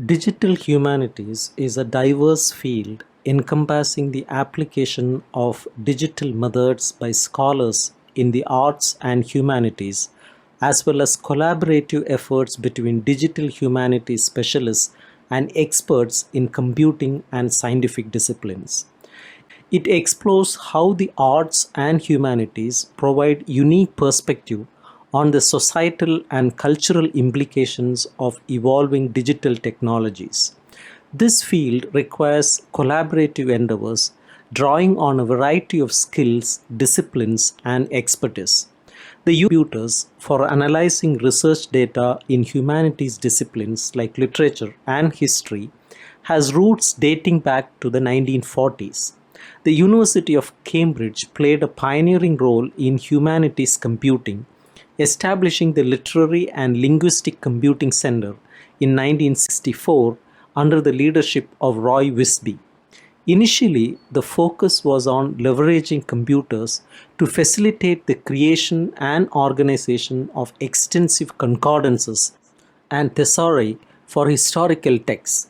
Digital humanities is a diverse field encompassing the application of digital methods by scholars in the arts and humanities, as well as collaborative efforts between digital humanities specialists and experts in computing and scientific disciplines. It explores how the arts and humanities provide unique perspective on the societal and cultural implications of evolving digital technologies. This field requires collaborative endeavors, drawing on a variety of skills, disciplines, and expertise. The use of computers for analyzing research data in humanities disciplines like literature and history has roots dating back to the 1940s. The University of Cambridge played a pioneering role in humanities computing, establishing the Literary and Linguistic Computing Center in 1964 under the leadership of Roy Wisby. Initially, the focus was on leveraging computers to facilitate the creation and organization of extensive concordances and thesauri for historical texts.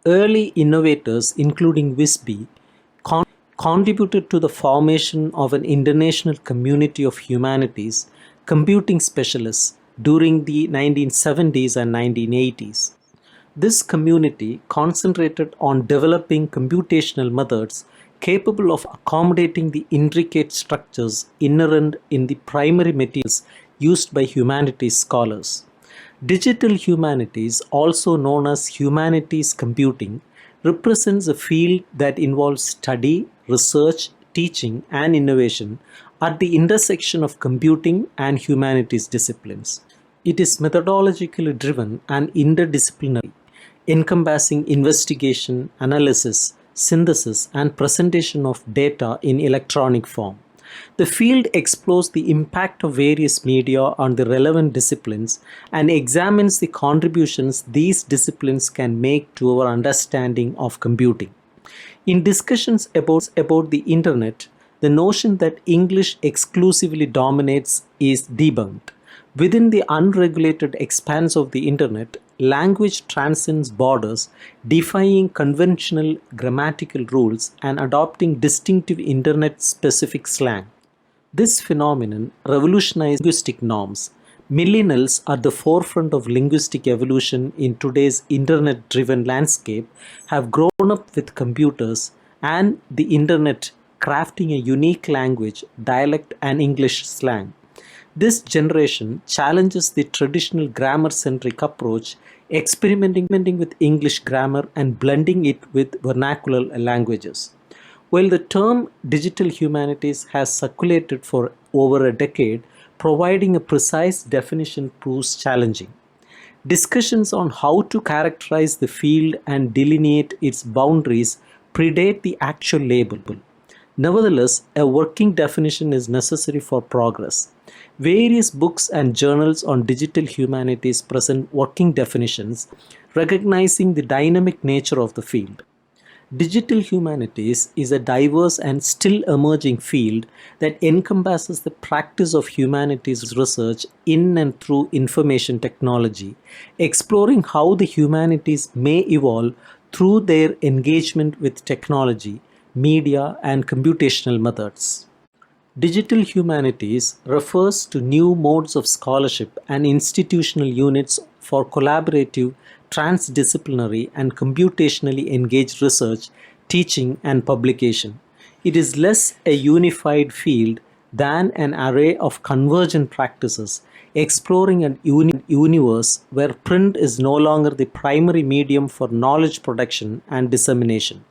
Early innovators, including Wisby, contributed to the formation of an international community of humanities computing specialists during the 1970s and 1980s. This community concentrated on developing computational methods capable of accommodating the intricate structures inherent in the primary materials used by humanities scholars. Digital humanities, also known as humanities computing, represents a field that involves study, research, teaching, and innovation at the intersection of computing and humanities disciplines. It is methodologically driven and interdisciplinary, encompassing investigation, analysis, synthesis, and presentation of data in electronic form. The field explores the impact of various media on the relevant disciplines and examines the contributions these disciplines can make to our understanding of computing. In discussions about the internet, the notion that English exclusively dominates is debunked. Within the unregulated expanse of the internet, language transcends borders, defying conventional grammatical rules and adopting distinctive internet specific slang. This phenomenon revolutionized linguistic norms. Millennials at the forefront of linguistic evolution in today's internet driven landscape have grown up with computers and the internet crafting a unique language, dialect, and English slang. This generation challenges the traditional grammar centric approach, experimenting with English grammar and blending it with vernacular languages. While the term digital humanities has circulated for over a decade, providing a precise definition proves challenging. Discussions on how to characterize the field and delineate its boundaries predate the actual label. Nevertheless, a working definition is necessary for progress. Various books and journals on digital humanities present working definitions, recognizing the dynamic nature of the field. Digital humanities is a diverse and still emerging field that encompasses the practice of humanities research in and through information technology, exploring how the humanities may evolve through their engagement with technology, media, and computational methods. Digital humanities refers to new modes of scholarship and institutional units for collaborative, transdisciplinary, and computationally engaged research, teaching, and publication. It is less a unified field than an array of convergent practices exploring a universe where print is no longer the primary medium for knowledge production and dissemination.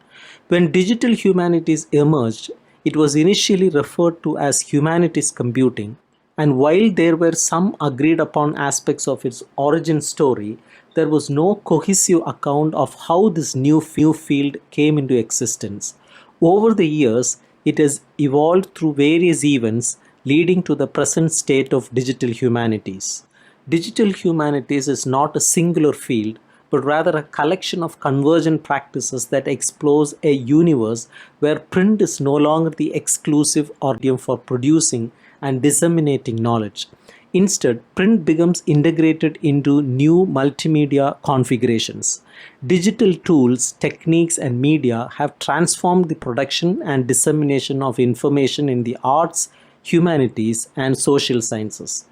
When digital humanities emerged, it was initially referred to as humanities computing, and while there were some agreed upon aspects of its origin story, there was no cohesive account of how this new field came into existence. Over the years, it has evolved through various events leading to the present state of digital humanities. Digital humanities is not a singular field, but rather a collection of convergent practices that explores a universe where print is no longer the exclusive medium for producing and disseminating knowledge. Instead, print becomes integrated into new multimedia configurations. Digital tools, techniques, and media have transformed the production and dissemination of information in the arts, humanities, and social sciences.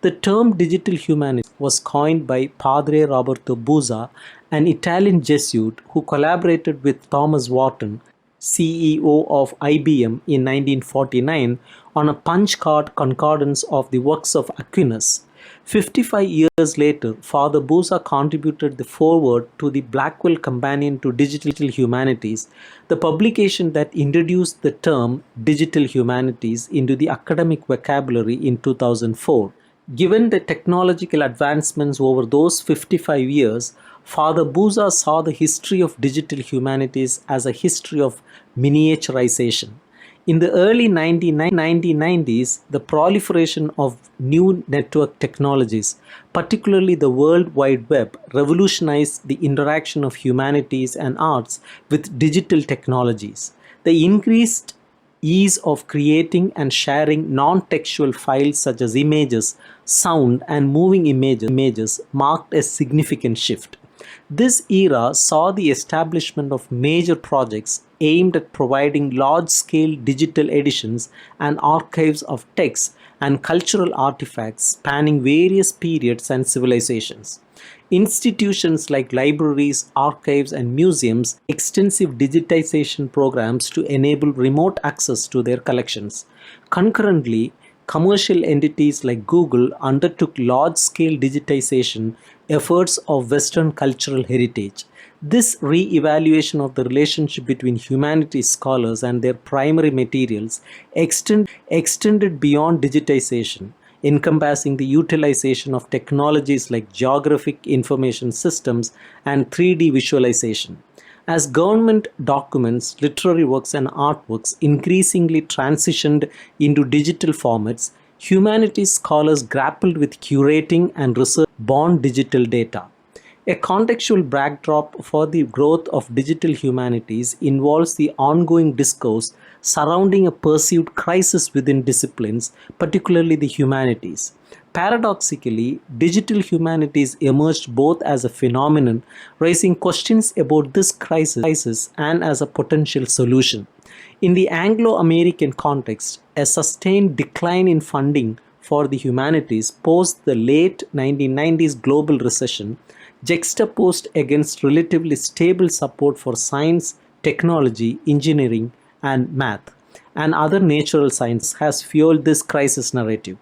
The term digital humanity was coined by Padre Roberto Buzza, an Italian Jesuit who collaborated with Thomas Wharton, CEO of IBM, in 1949 on a punch card concordance of the works of Aquinas. 55 years later, Father Buzza contributed the foreword to the Blackwell Companion to Digital Humanities, the publication that introduced the term digital humanities into the academic vocabulary in 2004. Given the technological advancements over those 55 years, Father Buzza saw the history of digital humanities as a history of miniaturization. In the early 1990s, the proliferation of new network technologies, particularly the World Wide Web, revolutionized the interaction of humanities and arts with digital technologies. The increased ease of creating and sharing non-textual files such as images, sound, and moving images marked a significant shift. This era saw the establishment of major projects aimed at providing large-scale digital editions and archives of texts and cultural artifacts spanning various periods and civilizations. Institutions like libraries, archives, and museums extensive digitization programs to enable remote access to their collections. Concurrently, commercial entities like Google undertook large-scale digitization efforts of Western cultural heritage. This re-evaluation of the relationship between humanities scholars and their primary materials extended beyond digitization, encompassing the utilization of technologies like geographic information systems and 3D visualization. As government documents, literary works, and artworks increasingly transitioned into digital formats, humanities scholars grappled with curating and research born digital data. A contextual backdrop for the growth of digital humanities involves the ongoing discourse surrounding a perceived crisis within disciplines, particularly the humanities. Paradoxically, digital humanities emerged both as a phenomenon, raising questions about this crisis, and as a potential solution. In the Anglo-American context, a sustained decline in funding for the humanities post the late 1990s global recession, juxtaposed against relatively stable support for science, technology, engineering, and math, and other natural sciences, has fueled this crisis narrative.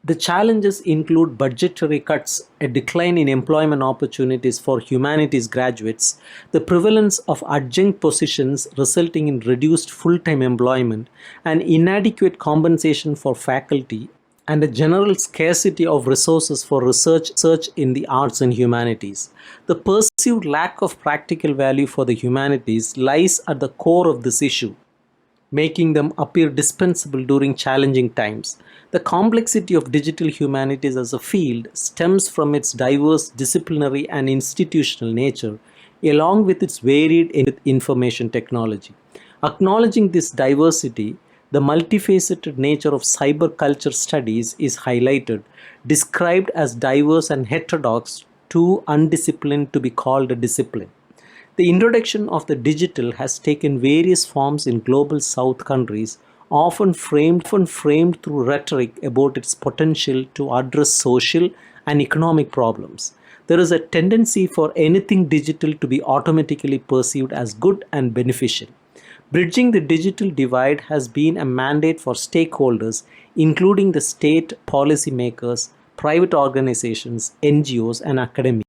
The challenges include budgetary cuts, a decline in employment opportunities for humanities graduates, the prevalence of adjunct positions resulting in reduced full-time employment, and inadequate compensation for faculty, and a general scarcity of resources for research in the arts and humanities. The perceived lack of practical value for the humanities lies at the core of this issue, making them appear dispensable during challenging times. The complexity of digital humanities as a field stems from its diverse disciplinary and institutional nature, along with its varied information technology. Acknowledging this diversity, the multifaceted nature of cyberculture studies is highlighted, described as diverse and heterodox, too undisciplined to be called a discipline. The introduction of the digital has taken various forms in global south countries, often framed through rhetoric about its potential to address social and economic problems. There is a tendency for anything digital to be automatically perceived as good and beneficial. Bridging the digital divide has been a mandate for stakeholders, including the state, policymakers, private organizations, NGOs, and academia.